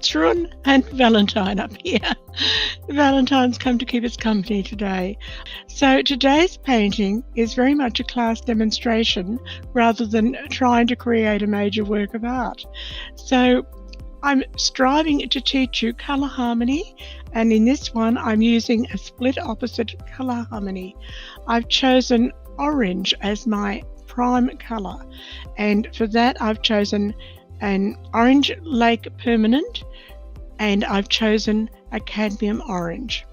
Fitzroy and Valentine up here. Valentine's come to keep us company today. So today's painting is very much a class demonstration rather than trying to create a major work of art. So I'm striving to teach you colour harmony, and in this one I'm using a split opposite colour harmony. I've chosen orange as my prime colour, and for that I've chosen an orange lake permanent, and I've chosen a cadmium orange.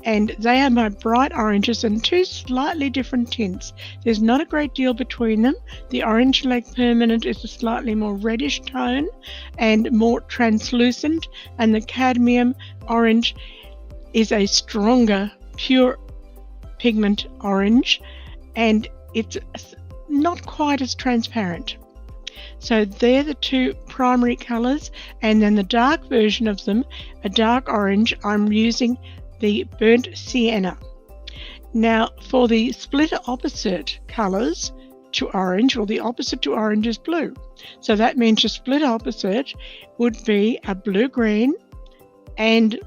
And they are my bright oranges in two slightly different tints. There's not a great deal between them. The orange lake permanent is a slightly more reddish tone and more translucent, and the cadmium orange is a stronger pure pigment orange, and it's not quite as transparent. So they're the two primary colours, and then the dark version of them, a dark orange, I'm using the burnt sienna. Now for the split opposite colours to orange, well, the opposite to orange is blue. So that means the split opposite would be a blue-green and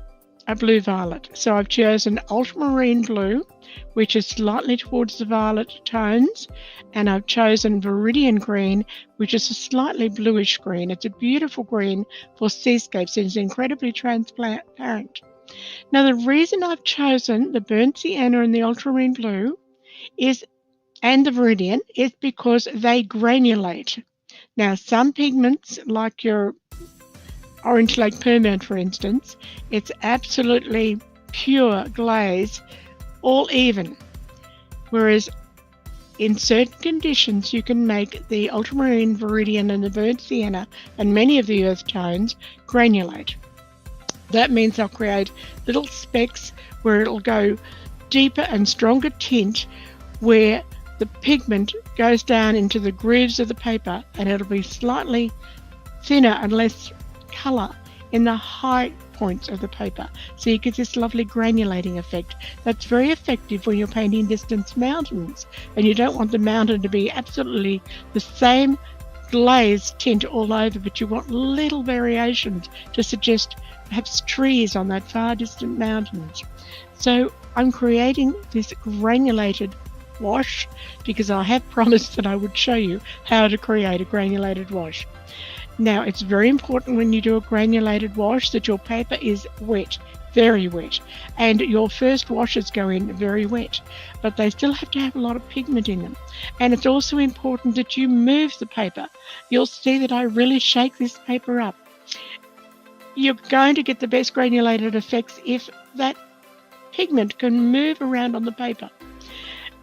a blue-violet. So I've chosen ultramarine blue, which is slightly towards the violet tones, and I've chosen viridian green, which is a slightly bluish green. It's a beautiful green for seascapes. It's incredibly transparent. Now the reason I've chosen the burnt sienna and the ultramarine blue and the viridian is because they granulate. Now some pigments, like your orange lake permanent for instance, it's absolutely pure glaze, all even, whereas in certain conditions you can make the ultramarine, viridian and the burnt sienna and many of the earth tones granulate. That means they'll create little specks where it'll go deeper and stronger tint, where the pigment goes down into the grooves of the paper, and it'll be slightly thinner and less colour in the high points of the paper. So you get this lovely granulating effect. That's very effective when you're painting distant mountains, and you don't want the mountain to be absolutely the same glaze tint all over, but you want little variations to suggest perhaps trees on that far distant mountains. So I'm creating this granulated wash because I have promised that I would show you how to create a granulated wash. Now it's very important when you do a granulated wash that your paper is wet, very wet, and your first washes go in very wet, but they still have to have a lot of pigment in them. And it's also important that you move the paper. You'll see that I really shake this paper up. You're going to get the best granulated effects if that pigment can move around on the paper.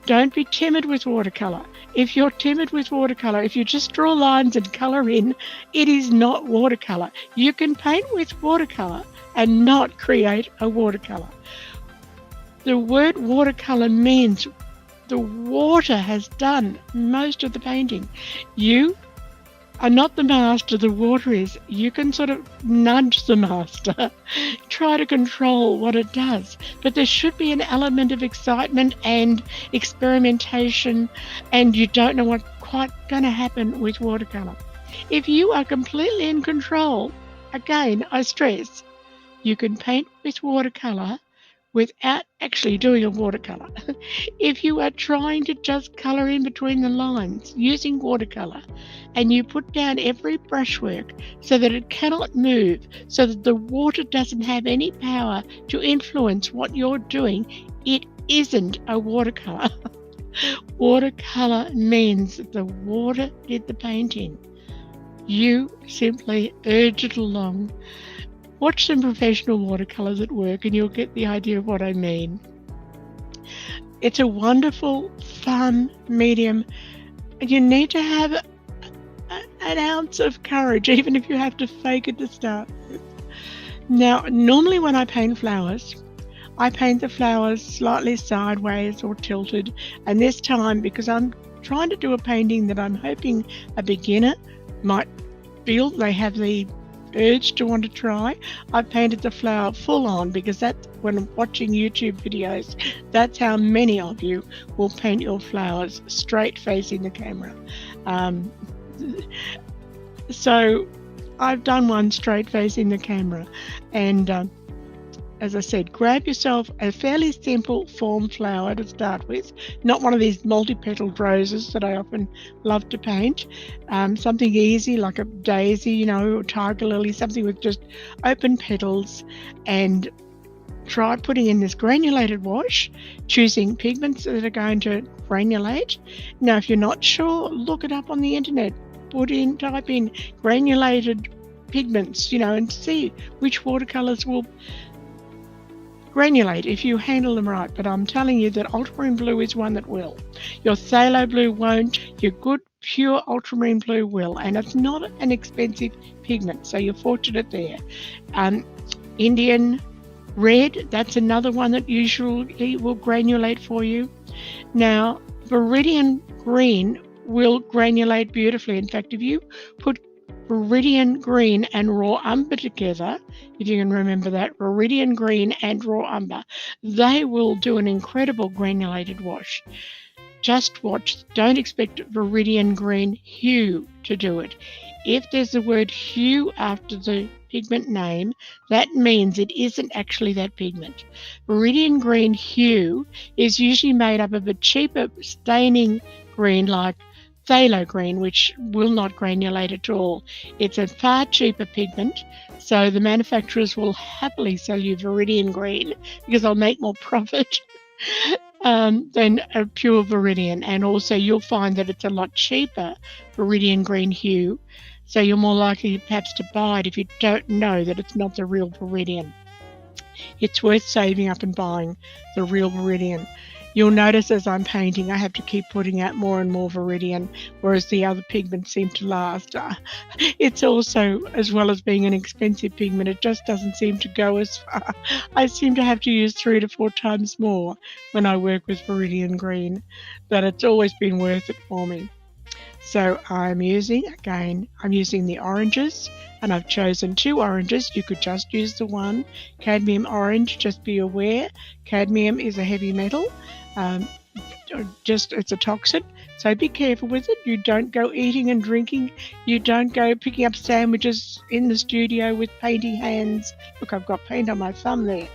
Don't be timid with watercolour. If you're timid with watercolour, if you just draw lines and colour in, it is not watercolour. You can paint with watercolour and not create a watercolour. The word watercolour means the water has done most of the painting. You are not the master, the water is. You can sort of nudge the master, try to control what it does. But there should be an element of excitement and experimentation, and you don't know what's quite going to happen with watercolour. If you are completely in control, again, I stress, you can paint with watercolour without actually doing a watercolour. If you are trying to just colour in between the lines using watercolour, and you put down every brushwork so that it cannot move, so that the water doesn't have any power to influence what you're doing, it isn't a watercolour. Watercolour means that the water did the painting. You simply urge it along. Watch some professional watercolours at work and you'll get the idea of what I mean. It's a wonderful, fun medium. You need to have an ounce of courage, even if you have to fake it to start with. Now, normally when I paint flowers, I paint the flowers slightly sideways or tilted, and this time, because I'm trying to do a painting that I'm hoping a beginner might feel they have the urge to want to try, I painted the flower full on, because that's when I'm watching YouTube videos, that's how many of you will paint your flowers straight facing the camera. So I've done one straight facing the camera, and as I said, grab yourself a fairly simple form flower to start with, not one of these multi-petaled roses that I often love to paint. Something easy like a daisy, or tiger lily, something with just open petals, and try putting in this granulated wash, choosing pigments that are going to granulate. Now, if you're not sure, look it up on the internet. Type in granulated pigments, and see which watercolors will granulate if you handle them right. But I'm telling you that ultramarine blue is one that will. Your phthalo blue won't. Your good pure ultramarine blue will, and it's not an expensive pigment, so you're fortunate there. Indian red, that's another one that usually will granulate for you. Now, Viridian green will granulate beautifully. In fact, if you put Viridian green and raw umber together, if you can remember that, Viridian green and raw umber, they will do an incredible granulated wash. Just watch. Don't expect Viridian green hue to do it. If there's the word hue after the pigment name, that means it isn't actually that pigment. Viridian green hue is usually made up of a cheaper staining green like phthalo green, which will not granulate at all. It's a far cheaper pigment, so the manufacturers will happily sell you Viridian green because they'll make more profit than a pure Viridian. And also you'll find that it's a lot cheaper, Viridian green hue, so you're more likely perhaps to buy it if you don't know that it's not the real Viridian. It's worth saving up and buying the real Viridian. You'll notice as I'm painting, I have to keep putting out more and more Viridian, whereas the other pigments seem to last. It's also, as well as being an expensive pigment, it just doesn't seem to go as far. I seem to have to use 3 to 4 times more when I work with Viridian green, but it's always been worth it for me. So I'm using the oranges, and I've chosen 2 oranges. You could just use the one. Cadmium orange, just be aware, cadmium is a heavy metal. It's a toxin, so be careful with it. You don't go eating and drinking. You don't go picking up sandwiches in the studio with painty hands. Look, I've got paint on my thumb there.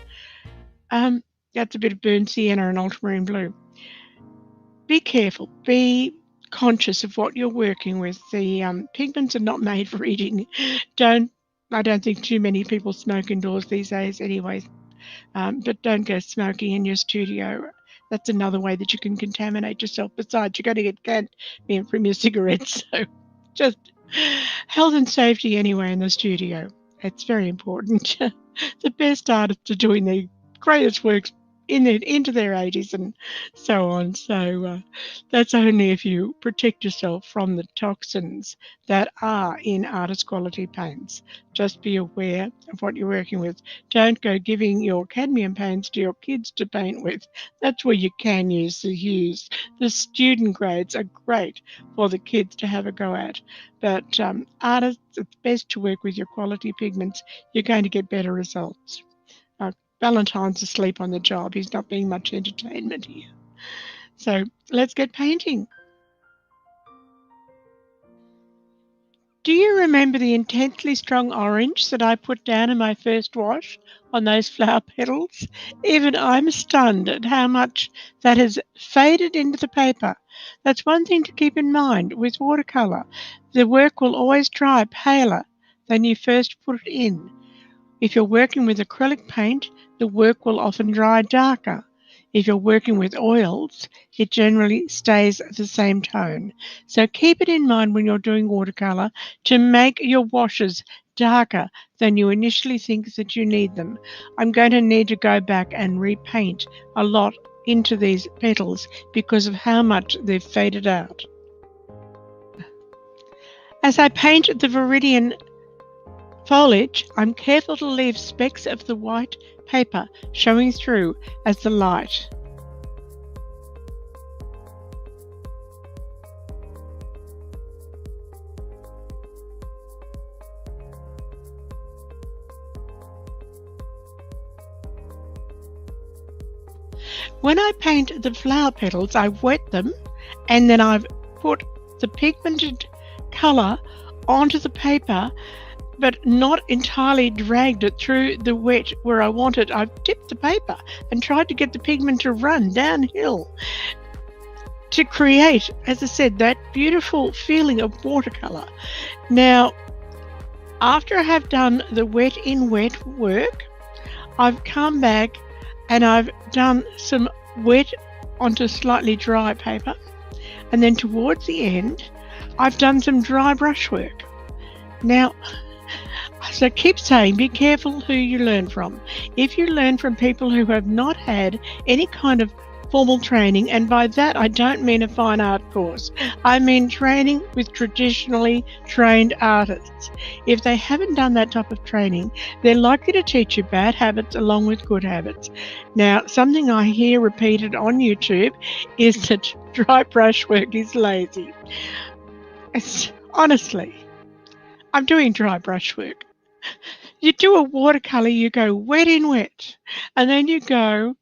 That's a bit of burnt sienna and ultramarine blue. Be careful. Be conscious of what you're working with. The pigments are not made for eating. I don't think too many people smoke indoors these days anyway, but don't go smoking in your studio. That's another way that you can contaminate yourself. Besides, you're going to get cadmium from your cigarettes. So just health and safety anyway in the studio. It's very important. The best artists are doing their greatest works into their 80s and so on. So that's only if you protect yourself from the toxins that are in artist quality paints. Just be aware of what you're working with. Don't go giving your cadmium paints to your kids to paint with. That's where you can use the hues. The student grades are great for the kids to have a go at. But artists, it's best to work with your quality pigments. You're going to get better results. Valentine's asleep on the job. He's not being much entertainment here. So let's get painting. Do you remember the intensely strong orange that I put down in my first wash on those flower petals? Even I'm stunned at how much that has faded into the paper. That's one thing to keep in mind with watercolor. The work will always dry paler than you first put it in. If you're working with acrylic paint, the work will often dry darker. If you're working with oils, it generally stays the same tone. So keep it in mind when you're doing watercolor to make your washes darker than you initially think that you need them. I'm going to need to go back and repaint a lot into these petals because of how much they've faded out. As I paint the Viridian foliage, I'm careful to leave specks of the white paper showing through as the light. When I paint the flower petals, I wet them and then I've put the pigmented colour onto the paper but not entirely dragged it through the wet where I wanted. I've tipped the paper and tried to get the pigment to run downhill to create, as I said, that beautiful feeling of watercolor. Now, after I have done the wet in wet work, I've come back and I've done some wet onto slightly dry paper, and then towards the end I've done some dry brush work. Now, so I keep saying, be careful who you learn from. If you learn from people who have not had any kind of formal training, and by that I don't mean a fine art course, I mean training with traditionally trained artists. If they haven't done that type of training, they're likely to teach you bad habits along with good habits. Now, something I hear repeated on YouTube is that dry brush work is lazy. Honestly, I'm doing dry brush work. You do a watercolor, you go wet in wet, and then you go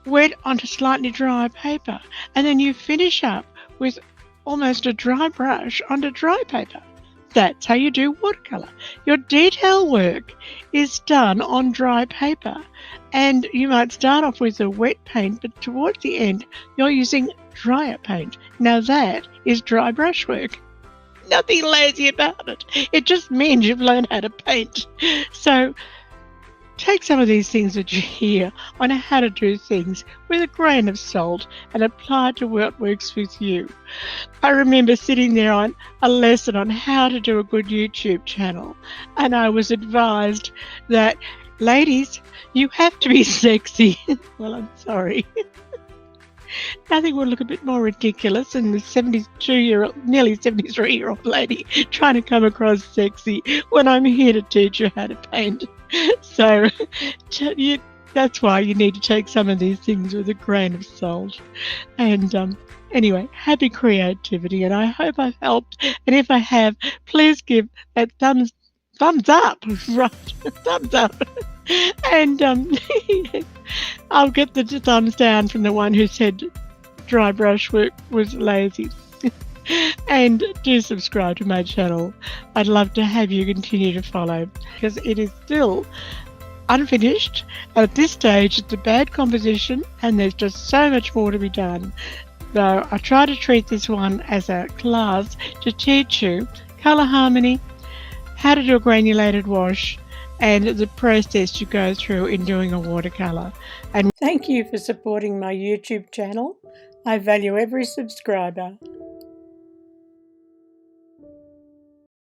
wet onto slightly dry paper, and then you finish up with almost a dry brush onto dry paper. That's how you do watercolor. Your detail work is done on dry paper, and you might start off with a wet paint, but towards the end you're using drier paint. Now that is dry brush work. Nothing lazy about it. It just means you've learned how to paint. So take some of these things that you hear on how to do things with a grain of salt and apply it to what works with you. I remember sitting there on a lesson on how to do a good YouTube channel, and I was advised that, ladies, you have to be sexy. Well, I'm sorry. Nothing would look a bit more ridiculous than the 72-year-old, nearly 73-year-old lady trying to come across sexy when I'm here to teach you how to paint. So that's why you need to take some of these things with a grain of salt. And anyway, happy creativity, and I hope I've helped. And if I have, please give that thumbs up, right? Thumbs up. And I'll get the thumbs down from the one who said dry brush work was lazy. And do subscribe to my channel. I'd love to have you continue to follow, because it is still unfinished. At this stage, it's a bad composition, and there's just so much more to be done. So I try to treat this one as a class to teach you colour harmony, how to do a granulated wash, and the process you go through in doing a watercolour. And thank you for supporting my YouTube channel. I value every subscriber.